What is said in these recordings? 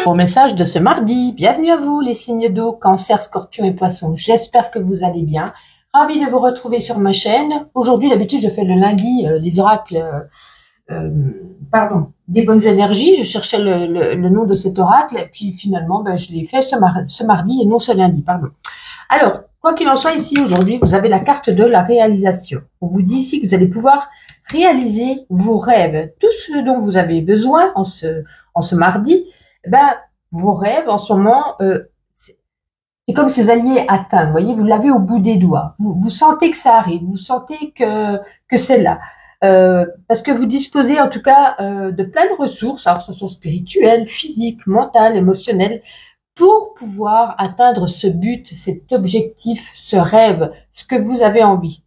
Au message de ce mardi, bienvenue à vous les signes d'eau, Cancer, Scorpion et Poisson. J'espère que vous allez bien. Ravi de vous retrouver sur ma chaîne. Aujourd'hui, d'habitude, je fais le lundi les oracles, des bonnes énergies. Je cherchais le nom de cet oracle et puis finalement, je l'ai fait ce mardi et non ce lundi, pardon. Alors, quoi qu'il en soit, ici aujourd'hui, vous avez la carte de la réalisation. On vous dit ici que vous allez pouvoir réaliser vos rêves, tout ce dont vous avez besoin en ce mardi. Vos rêves, en ce moment, c'est comme si vous alliez atteindre, vous voyez, vous l'avez au bout des doigts. Vous sentez que ça arrive, vous sentez que c'est là. Parce que vous disposez en tout cas de plein de ressources, alors que ce soit spirituelles, physiques, mentales, émotionnelles, pour pouvoir atteindre ce but, cet objectif, ce rêve, ce que vous avez envie.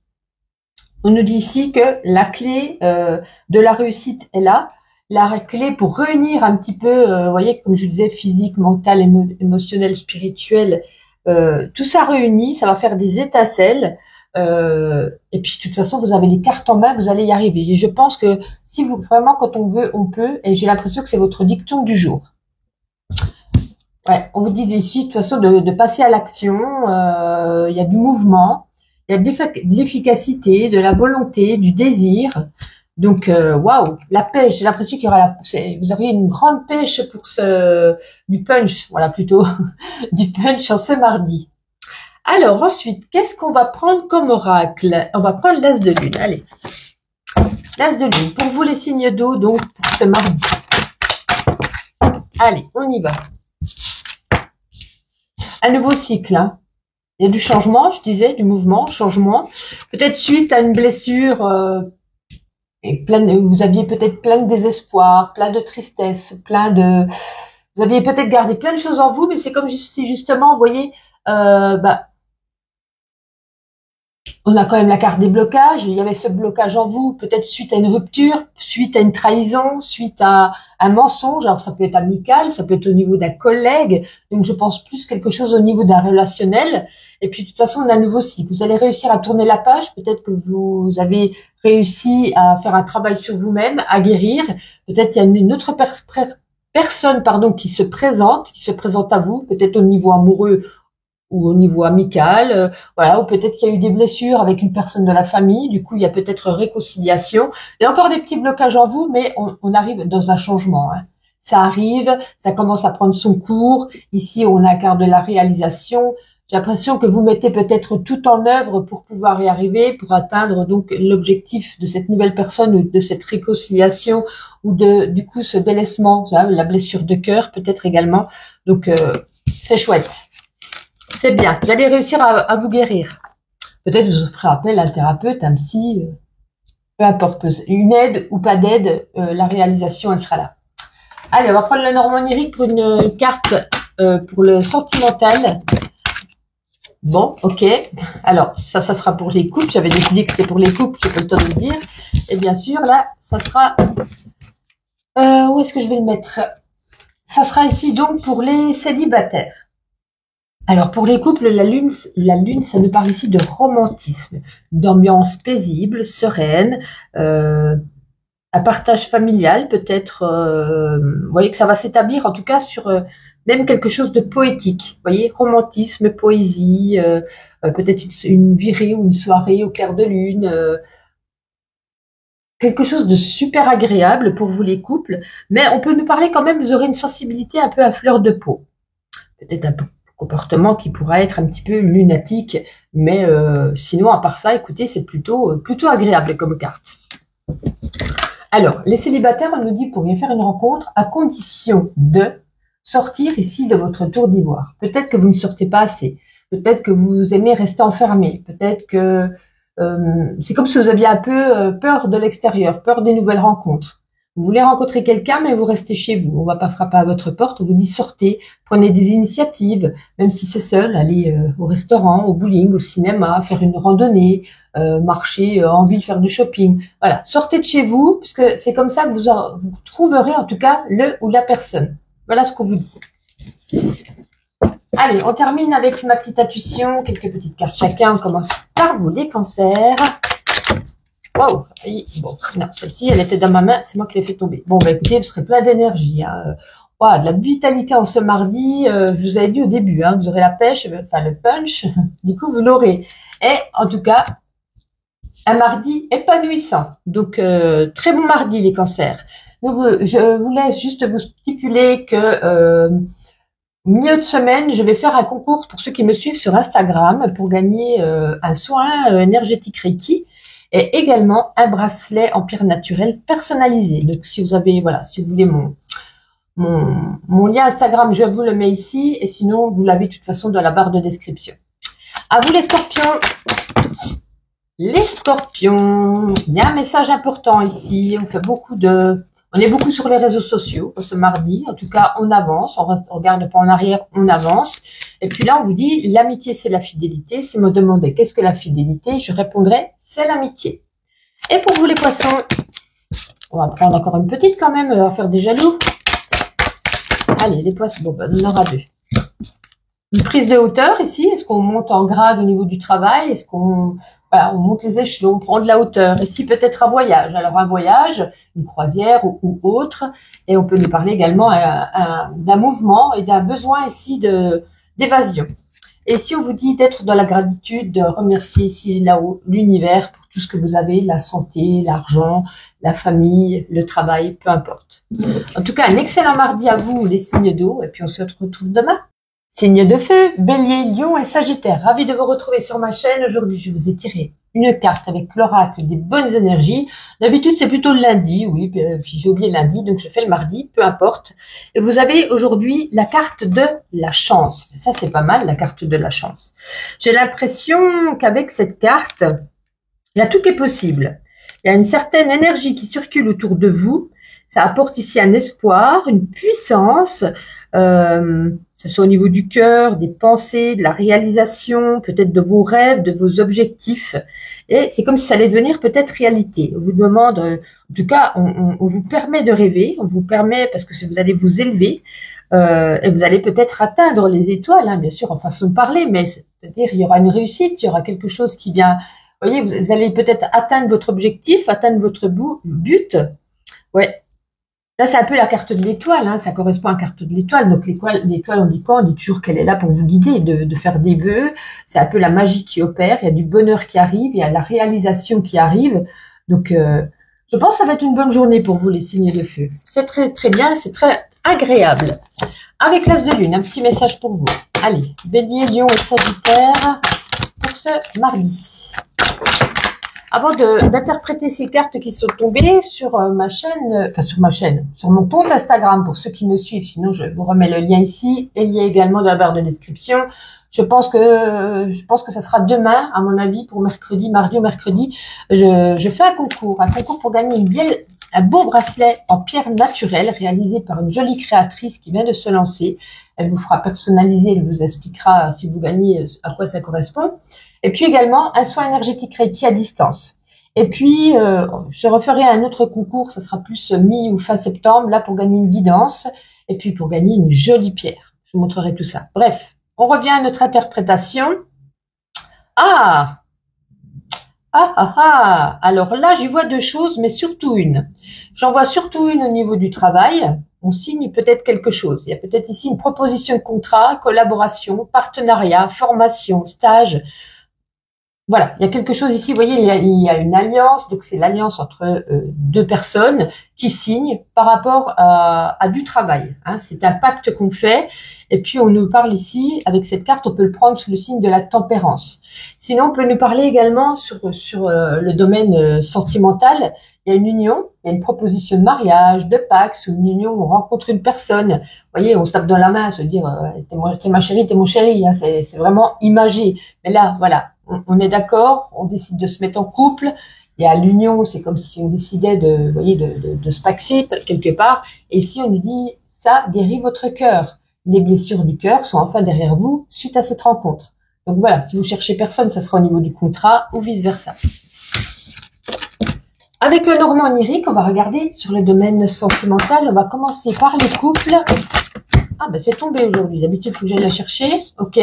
On nous dit ici que la clé de la réussite est là. La clé pour réunir un petit peu, vous voyez, comme je vous disais, physique, mental, émotionnel, spirituel, tout ça réuni, ça va faire des étincelles. Et puis, de toute façon, vous avez les cartes en main, vous allez y arriver. Et je pense que si vous, vraiment, quand on veut, on peut. Et j'ai l'impression que c'est votre dicton du jour. Ouais, on vous dit ici, de toute façon, de passer à l'action. Il y a du mouvement, il y a de l'efficacité, de la volonté, du désir. Donc, waouh, la pêche, j'ai l'impression qu'il y aura vous auriez une grande pêche pour du punch, voilà, plutôt, du punch en ce mardi. Alors, ensuite, qu'est-ce qu'on va prendre comme oracle? On va prendre l'as de lune, allez. L'as de lune, pour vous les signes d'eau, donc, pour ce mardi. Allez, on y va. Un nouveau cycle, hein. Il y a du changement, je disais, du mouvement, changement. Peut-être suite à une blessure, et vous aviez peut-être plein de désespoir, plein de tristesse, vous aviez peut-être gardé plein de choses en vous, mais c'est comme si justement, vous voyez, on a quand même la carte des blocages. Il y avait ce blocage en vous, peut-être suite à une rupture, suite à une trahison, suite à un mensonge. Alors ça peut être amical, ça peut être au niveau d'un collègue. Donc je pense plus quelque chose au niveau d'un relationnel. Et puis de toute façon, on a un nouveau cycle. Vous allez réussir à tourner la page. Peut-être que vous avez réussi à faire un travail sur vous-même, à guérir. Peut-être il y a une autre personne, qui se présente à vous, peut-être au niveau amoureux ou au niveau amical, voilà, ou peut-être qu'il y a eu des blessures avec une personne de la famille, du coup il y a peut-être réconciliation. Il y a encore des petits blocages en vous, mais on arrive dans un changement, hein. Ça arrive, ça commence à prendre son cours. Ici on a la carte de la réalisation. J'ai l'impression que vous mettez peut-être tout en œuvre pour pouvoir y arriver, pour atteindre donc l'objectif de cette nouvelle personne ou de cette réconciliation ou du coup ce délaissement, la blessure de cœur peut-être également. Donc c'est chouette. C'est bien, vous allez réussir à vous guérir. Peut-être vous ferez appel à un thérapeute, un psy, peu importe, une aide ou pas d'aide, la réalisation, elle sera là. Allez, on va prendre le Normand onirique pour une carte pour le sentimental. Bon, ok. Alors, ça sera pour les couples. J'avais décidé que c'était pour les couples, j'ai pas le temps de le dire. Et bien sûr, là, ça sera... où est-ce que je vais le mettre? Ça sera ici donc pour les célibataires. Alors pour les couples, la lune, ça nous parle ici de romantisme, d'ambiance paisible, sereine, un partage familial peut-être. Vous voyez que ça va s'établir en tout cas sur même quelque chose de poétique. Vous voyez, romantisme, poésie, peut-être une virée ou une soirée au clair de lune. Quelque chose de super agréable pour vous les couples, mais on peut nous parler quand même, vous aurez une sensibilité un peu à fleur de peau. Peut-être un peu comportement qui pourra être un petit peu lunatique, mais sinon à part ça, écoutez, c'est plutôt agréable comme carte. Alors, les célibataires, on nous dit pour y faire une rencontre à condition de sortir ici de votre tour d'ivoire. Peut-être que vous ne sortez pas assez, peut-être que vous aimez rester enfermé, peut-être que c'est comme si vous aviez un peu peur de l'extérieur, peur des nouvelles rencontres. Vous voulez rencontrer quelqu'un, mais vous restez chez vous. On va pas frapper à votre porte. On vous dit sortez, prenez des initiatives, même si c'est seul, allez au restaurant, au bowling, au cinéma, faire une randonnée, marcher en ville, faire du shopping. Voilà, sortez de chez vous, puisque c'est comme ça que vous trouverez en tout cas le ou la personne. Voilà ce qu'on vous dit. Allez, on termine avec ma petite intuition, quelques petites cartes chacun. On commence par vous, les cancers. Wow, bon, non, celle-ci, elle était dans ma main, c'est moi qui l'ai fait tomber. Bon, écoutez, vous serez plein d'énergie, hein. Voilà, de la vitalité en ce mardi. Je vous avais dit au début, hein, vous aurez la pêche, enfin le punch. Du coup, vous l'aurez. Et en tout cas, un mardi épanouissant. Donc, très bon mardi les cancers. Donc, je vous laisse juste vous stipuler que milieu de semaine, je vais faire un concours pour ceux qui me suivent sur Instagram pour gagner un soin énergétique Reiki et également un bracelet en pierre naturelle personnalisé. Donc, si vous avez, voilà, si vous voulez mon lien Instagram, je vous le mets ici et sinon, vous l'avez de toute façon dans la barre de description. À vous les scorpions. Les scorpions, il y a un message important ici. On est beaucoup sur les réseaux sociaux ce mardi. En tout cas, on avance, on regarde pas en arrière, on avance. Et puis là, on vous dit, l'amitié, c'est la fidélité. Si vous me demandez qu'est-ce que la fidélité, je répondrai, c'est l'amitié. Et pour vous les poissons, on va prendre encore une petite quand même, on va faire des jaloux. Allez, les poissons, bon, ben, on en aura deux. Une prise de hauteur ici, est-ce qu'on monte en grade au niveau du travail? Est-ce qu'on voilà, on monte les échelons, on prend de la hauteur? Ici, peut-être un voyage. Alors, un voyage, une croisière ou autre. Et on peut nous parler également d'un mouvement et d'un besoin ici d'évasion. Et si on vous dit d'être dans la gratitude, de remercier ici, là-haut, l'univers pour tout ce que vous avez, la santé, l'argent, la famille, le travail, peu importe. En tout cas, un excellent mardi à vous, les signes d'eau. Et puis, on se retrouve demain. Signe de feu, Bélier, Lion et Sagittaire. Ravi de vous retrouver sur ma chaîne. Aujourd'hui, je vous ai tiré une carte avec l'oracle des bonnes énergies. D'habitude, c'est plutôt le lundi, oui, puis j'ai oublié le lundi, donc je fais le mardi, peu importe. Et vous avez aujourd'hui la carte de la chance. Ça, c'est pas mal, la carte de la chance. J'ai l'impression qu'avec cette carte, il y a tout qui est possible. Il y a une certaine énergie qui circule autour de vous. Ça apporte ici un espoir, une puissance, que ce soit au niveau du cœur, des pensées, de la réalisation, peut-être de vos rêves, de vos objectifs. Et c'est comme si ça allait devenir peut-être réalité. On vous demande, en tout cas, on vous permet de rêver, on vous permet, parce que vous allez vous élever, et vous allez peut-être atteindre les étoiles, hein, bien sûr, en façon de parler, mais c'est-à-dire il y aura une réussite, il y aura quelque chose qui vient, vous voyez, vous allez peut-être atteindre votre objectif, atteindre votre but. Ouais. Là, c'est un peu la carte de l'étoile, hein, ça correspond à la carte de l'étoile. Donc, l'étoile, on dit quoi? On dit toujours qu'elle est là pour vous guider, de faire des vœux. C'est un peu la magie qui opère. Il y a du bonheur qui arrive, il y a la réalisation qui arrive. Donc, je pense que ça va être une bonne journée pour vous, les signes de feu. C'est très, très bien, c'est très agréable. Avec l'as de lune, un petit message pour vous. Allez, Bélier, Lion et Sagittaire pour ce mardi. Avant d'interpréter ces cartes qui sont tombées sur ma chaîne, sur mon compte Instagram pour ceux qui me suivent, sinon je vous remets le lien ici et il y a également dans la barre de description. Je pense que ça sera demain, à mon avis, pour mercredi, mardi ou mercredi. Je fais un concours pour gagner un beau bracelet en pierre naturelle réalisé par une jolie créatrice qui vient de se lancer. Elle vous fera personnaliser, elle vous expliquera si vous gagnez à quoi ça correspond. Et puis également un soin énergétique Reiki à distance. Et puis, je referai un autre concours, ça sera plus mi ou fin septembre, là pour gagner une guidance et puis pour gagner une jolie pierre. Je vous montrerai tout ça. Bref, on revient à notre interprétation. Alors là, j'y vois deux choses, mais surtout une. J'en vois surtout une au niveau du travail. On signe peut-être quelque chose. Il y a peut-être ici une proposition de contrat, collaboration, partenariat, formation, stage. Voilà, il y a quelque chose ici, vous voyez, il y a une alliance, donc c'est l'alliance entre deux personnes qui signent par rapport à du travail. Hein. C'est un pacte qu'on fait, et puis on nous parle ici, avec cette carte, on peut le prendre sous le signe de la tempérance. Sinon, on peut nous parler également sur le domaine sentimental. Il y a une union, il y a une proposition de mariage, de Pax, ou une union où on rencontre une personne. Vous voyez, on se tape dans la main, se dire t'es ma chérie, t'es mon chéri. Hein. C'est vraiment imagé. Mais là, voilà. On est d'accord, on décide de se mettre en couple. Et à l'union, c'est comme si on décidait de se paxer quelque part. Et ici, on nous dit, ça guérit votre cœur. Les blessures du cœur sont enfin derrière vous suite à cette rencontre. Donc voilà, si vous cherchez personne, ça sera au niveau du contrat ou vice versa. Avec le normand onirique, on va regarder sur le domaine sentimental. On va commencer par les couples. Ah ben c'est tombé aujourd'hui. D'habitude, il faut que j'aille la chercher. Ok.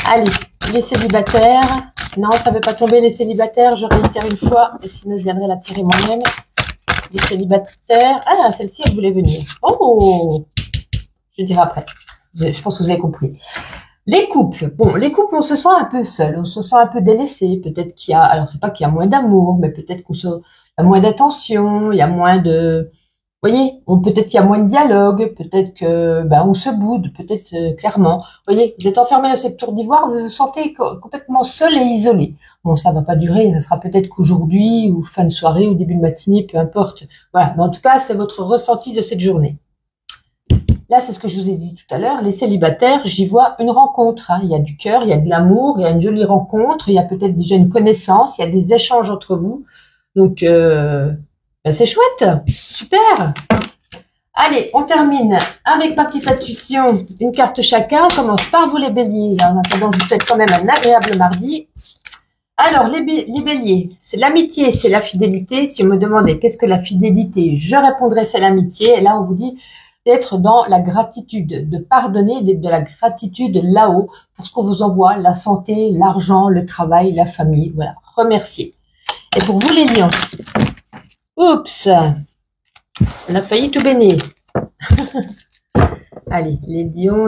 Allez, les célibataires. Non, ça ne veut pas tomber, les célibataires. Je réitère une fois, et sinon je viendrai la tirer moi-même. les célibataires. Ah, celle-ci, elle voulait venir. Oh, je dirai après. Je pense que vous avez compris. Les couples. Bon, les couples, on se sent un peu seul, on se sent un peu délaissé. Peut-être qu'il y a, alors c'est pas qu'il y a moins d'amour, mais peut-être qu'il y a moins d'attention, il y a moins de, vous voyez, peut-être qu'il y a moins de dialogue, peut-être que, ben, on se boude, peut-être clairement. Vous voyez, vous êtes enfermé dans cette tour d'ivoire, vous vous sentez complètement seul et isolé. Bon, ça va pas durer, ça sera peut-être qu'aujourd'hui, ou fin de soirée, ou début de matinée, peu importe. Voilà, mais en tout cas, c'est votre ressenti de cette journée. Là, c'est ce que je vous ai dit tout à l'heure, les célibataires, j'y vois une rencontre. Hein. Il y a du cœur, il y a de l'amour, il y a une jolie rencontre, il y a peut-être déjà une connaissance, il y a des échanges entre vous. Donc, ben, c'est chouette, super. Allez, on termine avec ma petite intuition, une carte chacun. On commence par vous les béliers. En attendant, je vous souhaite quand même un agréable mardi. Alors, les béliers, c'est l'amitié, c'est la fidélité. Si on me demandait qu'est-ce que la fidélité, je répondrais c'est l'amitié. Et là, on vous dit d'être dans la gratitude, de pardonner, d'être de la gratitude là-haut pour ce qu'on vous envoie, la santé, l'argent, le travail, la famille. Voilà, remercier. Et pour vous les lions, oups, on a failli tout bénir. Allez, les lions,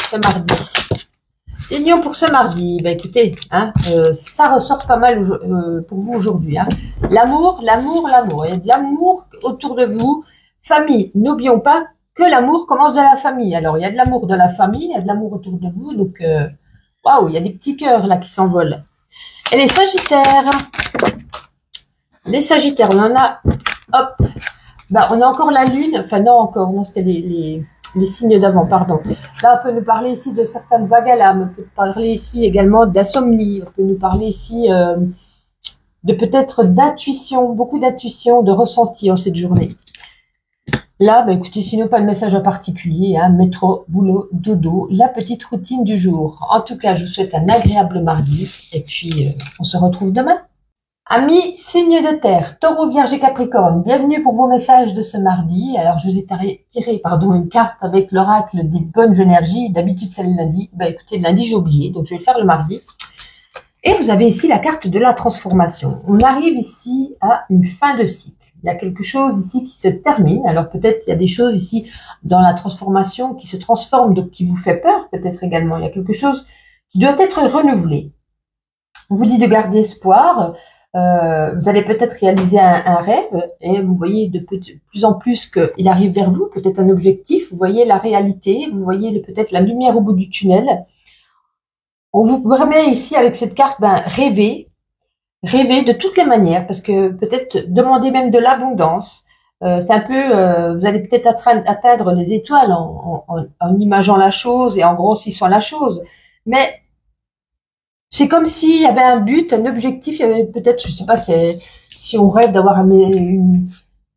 ce mardi. Les lions pour ce mardi, ben écoutez, hein, ça ressort pas mal pour vous aujourd'hui. Hein. L'amour, il y a de l'amour autour de vous. Famille, n'oublions pas que l'amour commence de la famille. Alors, il y a de l'amour de la famille, il y a de l'amour autour de vous. Donc, waouh, il y a des petits cœurs là qui s'envolent. Et les sagittaires, on en a, hop, bah, on a encore la lune, enfin non encore, non, c'était les signes d'avant, pardon. Là, on peut nous parler ici de certaines vagues à l'âme, on peut parler ici également d'insomnie, on peut nous parler ici de peut-être d'intuition, beaucoup d'intuition, de ressenti en cette journée. Là, bah, écoutez, sinon pas de message en particulier, hein, métro, boulot, dodo, la petite routine du jour. En tout cas, je vous souhaite un agréable mardi et puis on se retrouve demain. Amis, signe de terre, taureau, vierge et capricorne, bienvenue pour vos messages de ce mardi. Alors, je vous ai tiré une carte avec l'oracle des bonnes énergies. D'habitude, c'est le lundi. Bah, écoutez, le lundi, j'ai oublié, donc je vais le faire le mardi. Et vous avez ici la carte de la transformation. On arrive ici à une fin de cycle. Il y a quelque chose ici qui se termine. Alors peut-être il y a des choses ici dans la transformation qui se transforment, donc qui vous fait peur peut-être également. Il y a quelque chose qui doit être renouvelé. On vous dit de garder espoir. Vous allez peut-être réaliser un rêve et vous voyez de plus en plus qu'il arrive vers vous, peut-être un objectif. Vous voyez la réalité, vous voyez peut-être la lumière au bout du tunnel. On vous permet ici avec cette carte, rêver de toutes les manières, parce que peut-être demander même de l'abondance. C'est un peu, vous allez peut-être atteindre les étoiles en imageant la chose et en grossissant la chose. Mais c'est comme s'il y avait un but, un objectif. Il y avait peut-être, je sais pas, si on rêve d'avoir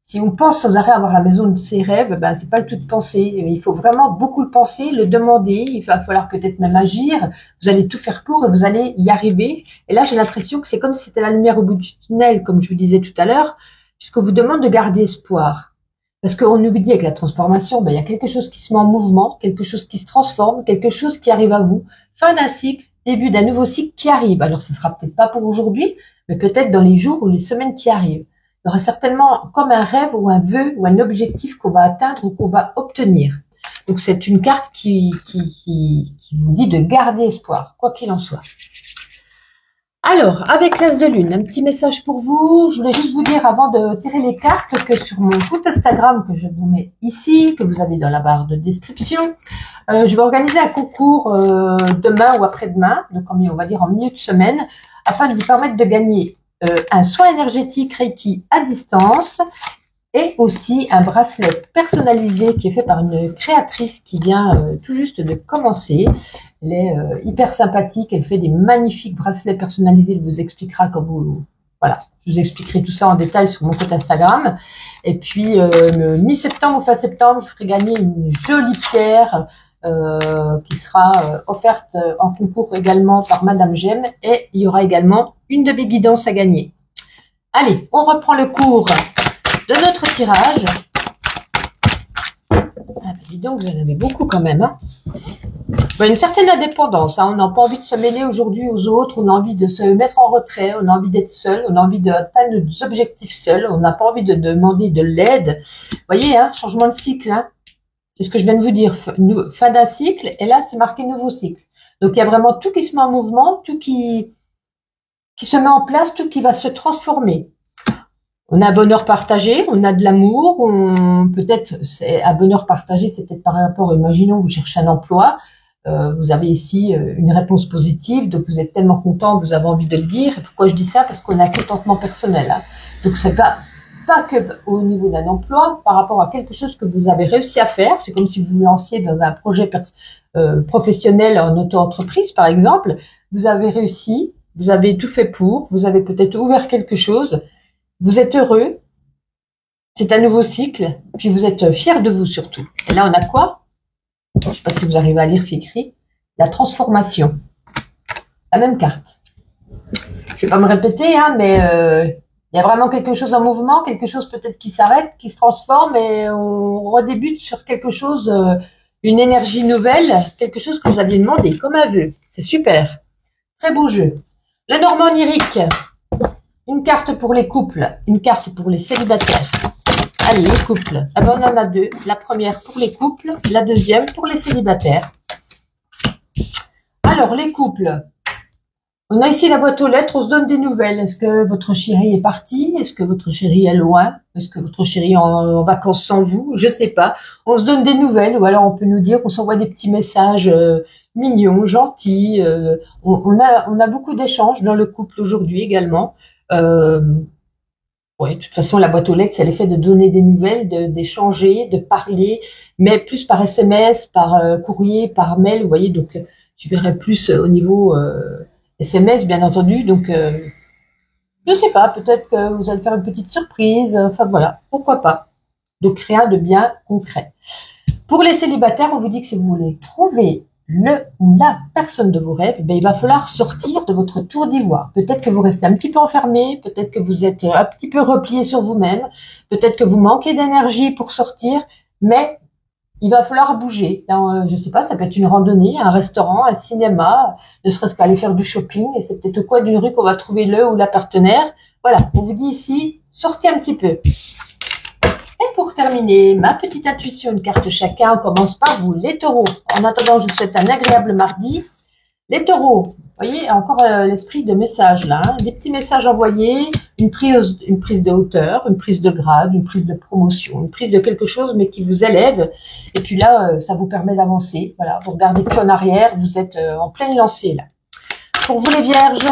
si on pense sans arrêt avoir la maison de ses rêves, c'est pas le tout de penser. Il faut vraiment beaucoup le penser, le demander. Il va falloir peut-être même agir. Vous allez tout faire pour et vous allez y arriver. Et là, j'ai l'impression que c'est comme si c'était la lumière au bout du tunnel, comme je vous disais tout à l'heure, puisqu'on vous demande de garder espoir. Parce qu'on oublie avec la transformation, il y a quelque chose qui se met en mouvement, quelque chose qui se transforme, quelque chose qui arrive à vous. Fin d'un cycle, début d'un nouveau cycle qui arrive. Alors, ce sera peut-être pas pour aujourd'hui, mais peut-être dans les jours ou les semaines qui arrivent. Il y aura certainement comme un rêve ou un vœu ou un objectif qu'on va atteindre ou qu'on va obtenir. Donc, c'est une carte qui vous dit de garder espoir, quoi qu'il en soit. Alors, avec l'As de Lune, un petit message pour vous. Je voulais juste vous dire avant de tirer les cartes que sur mon compte Instagram que je vous mets ici, que vous avez dans la barre de description, je vais organiser un concours demain ou après-demain, donc on va dire en milieu de semaine, afin de vous permettre de gagner un soin énergétique Reiki à distance et aussi un bracelet personnalisé qui est fait par une créatrice qui vient tout juste de commencer. Elle est hyper sympathique, elle fait des magnifiques bracelets personnalisés, elle vous expliquera quand voilà, je vous expliquerai tout ça en détail sur mon compte Instagram. Et puis le mi-septembre ou fin septembre, je ferai gagner une jolie pierre qui sera offerte en concours également par Madame Gemme, et il y aura également une de mes guidances à gagner. Allez, on reprend le cours de notre tirage. Ah dis donc, vous en avez beaucoup quand même. Hein. Ben, une certaine indépendance, hein. On n'a pas envie de se mêler aujourd'hui aux autres, on a envie de se mettre en retrait, on a envie d'être seul, on a envie d'atteindre nos objectifs seuls, on n'a pas envie de demander de l'aide. Vous voyez, hein, changement de cycle, hein. C'est ce que je viens de vous dire. Fin d'un cycle, et là, c'est marqué nouveau cycle. Donc, il y a vraiment tout qui se met en mouvement, tout qui se met en place, tout qui va se transformer. On a un bonheur partagé, on a de l'amour, peut-être, c'est un bonheur partagé, c'est peut-être par rapport, imaginons, vous cherchez un emploi, vous avez ici une réponse positive, donc vous êtes tellement content, vous avez envie de le dire. Et pourquoi je dis ça? Parce qu'on a un contentement personnel, hein. Donc, c'est pas que au niveau d'un emploi, par rapport à quelque chose que vous avez réussi à faire. C'est comme si vous vous lanciez dans un projet professionnel en auto-entreprise, par exemple. Vous avez réussi, vous avez tout fait pour, vous avez peut-être ouvert quelque chose, vous êtes heureux, c'est un nouveau cycle, puis vous êtes fier de vous surtout. Et là, on a quoi? Je ne sais pas si vous arrivez à lire ce qui est écrit. La transformation. La même carte. Je ne vais pas me répéter, hein, mais il y a vraiment quelque chose en mouvement, quelque chose peut-être qui s'arrête, qui se transforme, et on redébute sur quelque chose, une énergie nouvelle, quelque chose que vous aviez demandé, comme un vœu. C'est super. Très beau jeu. Le Normand onirique. Une carte pour les couples, une carte pour les célibataires. Allez, les couples. Ah ben, on en a deux. La première pour les couples, la deuxième pour les célibataires. Alors, les couples. On a ici la boîte aux lettres, on se donne des nouvelles. Est-ce que votre chéri est parti? Est-ce que votre chéri est loin? Est-ce que votre chéri est en vacances sans vous? Je sais pas. On se donne des nouvelles, ou alors on peut nous dire, on s'envoie des petits messages mignons, gentils. On a beaucoup d'échanges dans le couple aujourd'hui également. Oui, de toute façon, la boîte aux lettres, c'est l'effet de donner des nouvelles, d'échanger, de parler, mais plus par SMS, par courrier, par mail, vous voyez. Donc, je verrai plus au niveau SMS, bien entendu. Donc, je sais pas, peut-être que vous allez faire une petite surprise. Enfin, voilà, pourquoi pas. Donc, rien de bien concret. Pour les célibataires, on vous dit que si vous voulez trouver le ou la personne de vos rêves, ben, il va falloir sortir de votre tour d'ivoire. Peut-être que vous restez un petit peu enfermé, peut-être que vous êtes un petit peu replié sur vous-même, peut-être que vous manquez d'énergie pour sortir, mais il va falloir bouger. Je sais pas, ça peut être une randonnée, un restaurant, un cinéma, ne serait-ce qu'aller faire du shopping, et c'est peut-être au coin d'une rue qu'on va trouver le ou la partenaire. Voilà, on vous dit ici, sortez un petit peu. Et pour terminer, ma petite intuition, une carte chacun, on commence par vous, les taureaux. En attendant, je vous souhaite un agréable mardi. Les taureaux, vous voyez, encore l'esprit de message là, hein, des petits messages envoyés, une prise de hauteur, une prise de grade, une prise de promotion, une prise de quelque chose, mais qui vous élève. Et puis là, ça vous permet d'avancer. Voilà, vous regardez plus en arrière, vous êtes en pleine lancée là. Pour vous les vierges,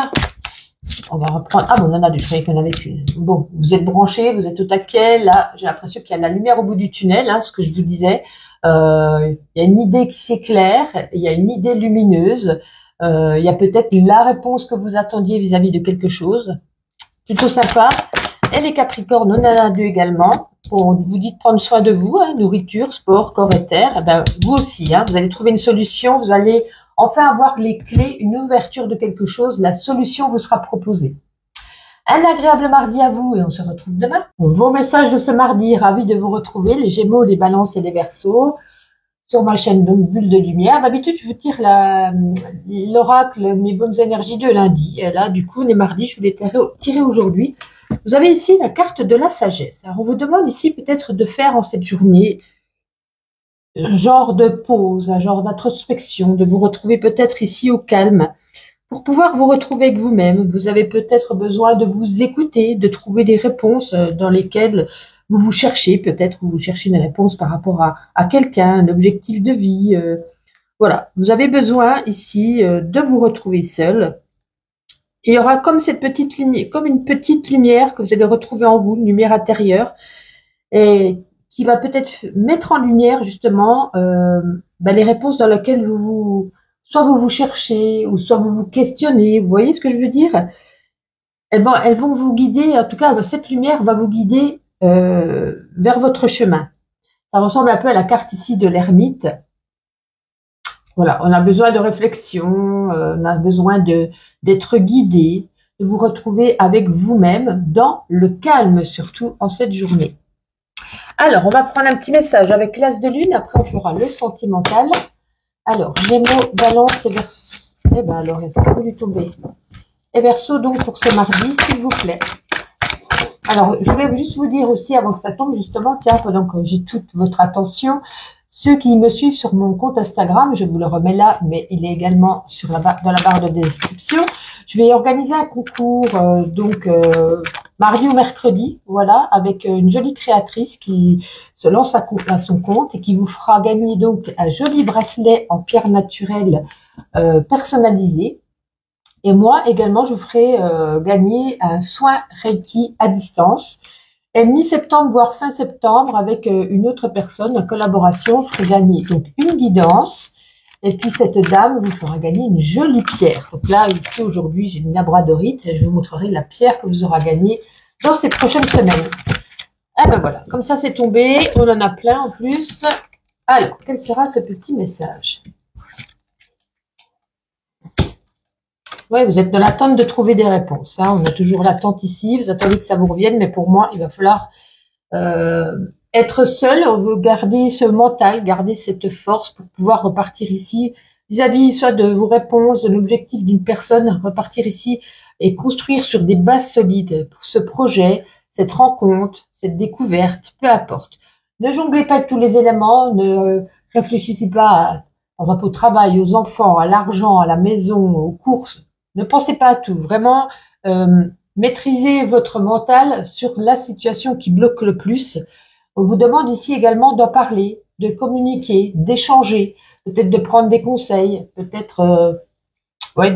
on va reprendre. Ah, bon, on en a deux, je croyais qu'on avait qu'une. Bon, vous êtes branchés, vous êtes au taquet. Là, j'ai l'impression qu'il y a de la lumière au bout du tunnel, hein, ce que je vous disais. Il y a une idée qui s'éclaire, il y a une idée lumineuse. Il y a peut-être la réponse que vous attendiez vis-à-vis de quelque chose. Plutôt sympa. Et les Capricornes, on en a deux également. On vous dit de prendre soin de vous, hein, nourriture, sport, corps et terre. Eh ben, vous aussi, hein, vous allez trouver une solution, vous allez enfin avoir les clés, une ouverture de quelque chose, la solution vous sera proposée. Un agréable mardi à vous et on se retrouve demain. Vos messages de ce mardi, ravi de vous retrouver, les Gémeaux, les Balances et les Verseaux, sur ma chaîne donc Bulle de Lumière. D'habitude, je vous tire l'oracle, mes bonnes énergies de lundi. Et là, du coup, les mardis, je vous l'ai tiré aujourd'hui. Vous avez ici la carte de la sagesse. Alors, on vous demande ici peut-être de faire en cette journée un genre de pause, un genre d'introspection, de vous retrouver peut-être ici au calme. Pour pouvoir vous retrouver avec vous-même, vous avez peut-être besoin de vous écouter, de trouver des réponses dans lesquelles vous cherchez, peut-être vous cherchez une réponse par rapport à quelqu'un, un objectif de vie. Voilà, vous avez besoin ici de vous retrouver seul. Et il y aura comme cette petite lumière, comme une petite lumière que vous allez retrouver en vous, une lumière intérieure, et qui va peut-être mettre en lumière justement les réponses dans lesquelles soit vous cherchez, ou soit vous vous questionnez. Vous voyez ce que je veux dire? Elles vont vous guider, en tout cas, cette lumière va vous guider vers votre chemin. Ça ressemble un peu à la carte ici de l'ermite. Voilà, on a besoin de réflexion, on a besoin d'être guidé, de vous retrouver avec vous-même dans le calme, surtout en cette journée. Alors, on va prendre un petit message avec l'As de Lune, après on fera le sentimental. Alors, Gémeaux, Balance et Verseau. Eh ben alors, il a pas voulu tomber. Et Verseau, donc, pour ce mardi, s'il vous plaît. Alors, je voulais juste vous dire aussi, avant que ça tombe, justement, tiens, pendant que j'ai toute votre attention, ceux qui me suivent sur mon compte Instagram, je vous le remets là, mais il est également sur dans la barre de description. Je vais organiser un concours, mardi ou mercredi, voilà, avec une jolie créatrice qui se lance à son compte et qui vous fera gagner donc un joli bracelet en pierre naturelle personnalisé. Et moi également, je vous ferai gagner un soin Reiki à distance. Et mi-septembre, voire fin septembre, avec une autre personne en collaboration, je ferai gagner donc une guidance. Et puis cette dame vous fera gagner une jolie pierre. Donc là, ici aujourd'hui, j'ai une labradorite. Et je vous montrerai la pierre que vous aurez gagnée dans ces prochaines semaines. Ah ben voilà, comme ça c'est tombé. On en a plein en plus. Alors, quel sera ce petit message ? Ouais, vous êtes dans l'attente de trouver des réponses. Hein. On a toujours l'attente ici. Vous attendez que ça vous revienne, mais pour moi, il va falloir être seul. On veut garder ce mental, garder cette force pour pouvoir repartir ici vis-à-vis soit de vos réponses, de l'objectif d'une personne, repartir ici et construire sur des bases solides pour ce projet, cette rencontre, cette découverte, peu importe. Ne jonglez pas tous les éléments, ne réfléchissez pas par exemple au travail, aux enfants, à l'argent, à la maison, aux courses. Ne pensez pas à tout. Vraiment, maîtrisez votre mental sur la situation qui bloque le plus. On vous demande ici également d'en parler, de communiquer, d'échanger, peut-être de prendre des conseils, peut-être,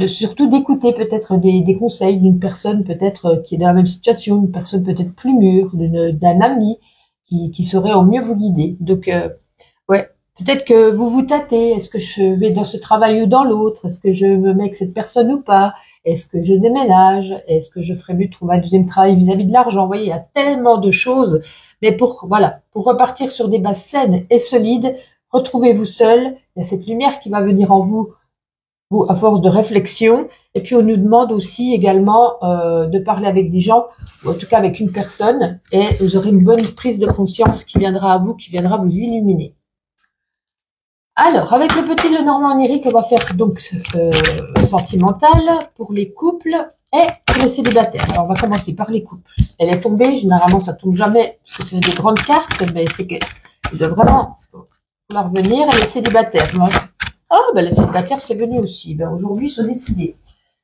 surtout d'écouter peut-être des conseils d'une personne peut-être qui est dans la même situation, une personne peut-être plus mûre, d'un ami qui saurait au mieux vous guider. Donc, peut-être que vous vous tâtez. Est-ce que je vais dans ce travail ou dans l'autre? Est-ce que je me mets avec cette personne ou pas? Est-ce que je déménage? Est-ce que je ferais mieux de trouver un deuxième travail vis-à-vis de l'argent? Vous voyez, il y a tellement de choses. Mais pour repartir sur des bases saines et solides, retrouvez-vous seul. Il y a cette lumière qui va venir en vous à force de réflexion. Et puis, on nous demande aussi également de parler avec des gens, ou en tout cas avec une personne, et vous aurez une bonne prise de conscience qui viendra à vous, qui viendra vous illuminer. Alors, avec le petit Lenormand onirique, on va faire donc sentimental pour les couples et pour les célibataires. Alors, on va commencer par les couples. Elle est tombée, généralement ça tombe jamais, parce que c'est des grandes cartes, mais c'est qu'elle doit vraiment vouloir venir. Et les célibataires, les célibataires, c'est venu aussi. Ben, aujourd'hui, ils sont décidés.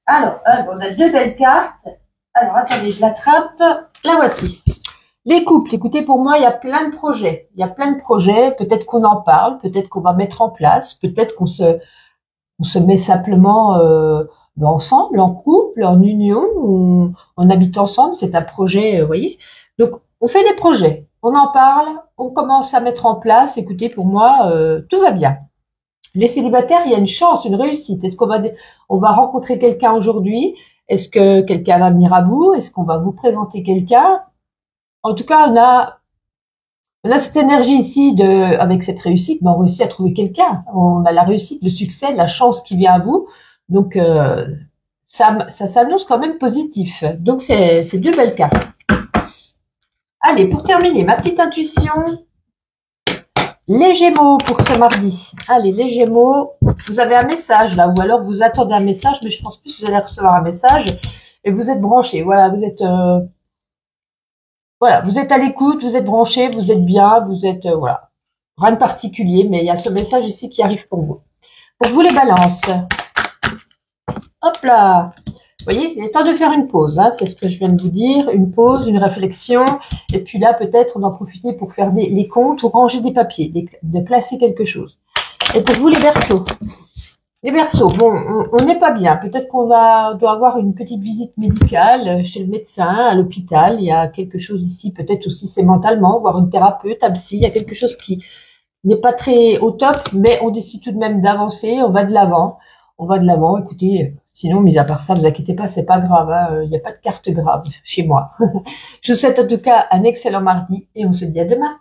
Alors, on a deux belles cartes. Alors, attendez, je l'attrape. La voici. Les couples, écoutez, pour moi, il y a plein de projets. Il y a plein de projets. Peut-être qu'on en parle, peut-être qu'on va mettre en place, peut-être qu'on se met simplement ensemble, en couple, en union, on habite ensemble. C'est un projet, vous voyez. Donc, on fait des projets. On en parle, on commence à mettre en place. Écoutez, pour moi, tout va bien. Les célibataires, il y a une chance, une réussite. Est-ce qu'on va rencontrer quelqu'un aujourd'hui? Est-ce que quelqu'un va venir à vous? Est-ce qu'on va vous présenter quelqu'un? En tout cas, on a cette énergie ici avec cette réussite, on réussit à trouver quelqu'un. On a la réussite, le succès, la chance qui vient à vous. Donc, ça s'annonce quand même positif. Donc, c'est deux belles cartes. Allez, pour terminer, ma petite intuition. Les Gémeaux pour ce mardi. Allez, les Gémeaux, vous avez un message là, ou alors vous attendez un message, mais je pense plus que vous allez recevoir un message et vous êtes branchés. Voilà, vous êtes à l'écoute, vous êtes branchés, vous êtes bien, vous êtes rien de particulier, mais il y a ce message ici qui arrive pour vous. Pour vous les balances. Hop là. Vous voyez, il est temps de faire une pause, hein, c'est ce que je viens de vous dire, une pause, une réflexion, et puis là, peut-être, on en profiter pour faire les comptes ou ranger des papiers, de classer quelque chose. Et pour vous, les Verseaux. Les Verseaux, bon, on n'est pas bien. Peut-être qu'on doit avoir une petite visite médicale chez le médecin, à l'hôpital. Il y a quelque chose ici, peut-être aussi c'est mentalement, voir une thérapeute, un psy. Il y a quelque chose qui n'est pas très au top, mais on décide tout de même d'avancer. On va de l'avant. Écoutez, sinon, mis à part ça, vous inquiétez pas, c'est pas grave. Hein, il n'y a pas de carte grave chez moi. Je vous souhaite en tout cas un excellent mardi et on se dit à demain.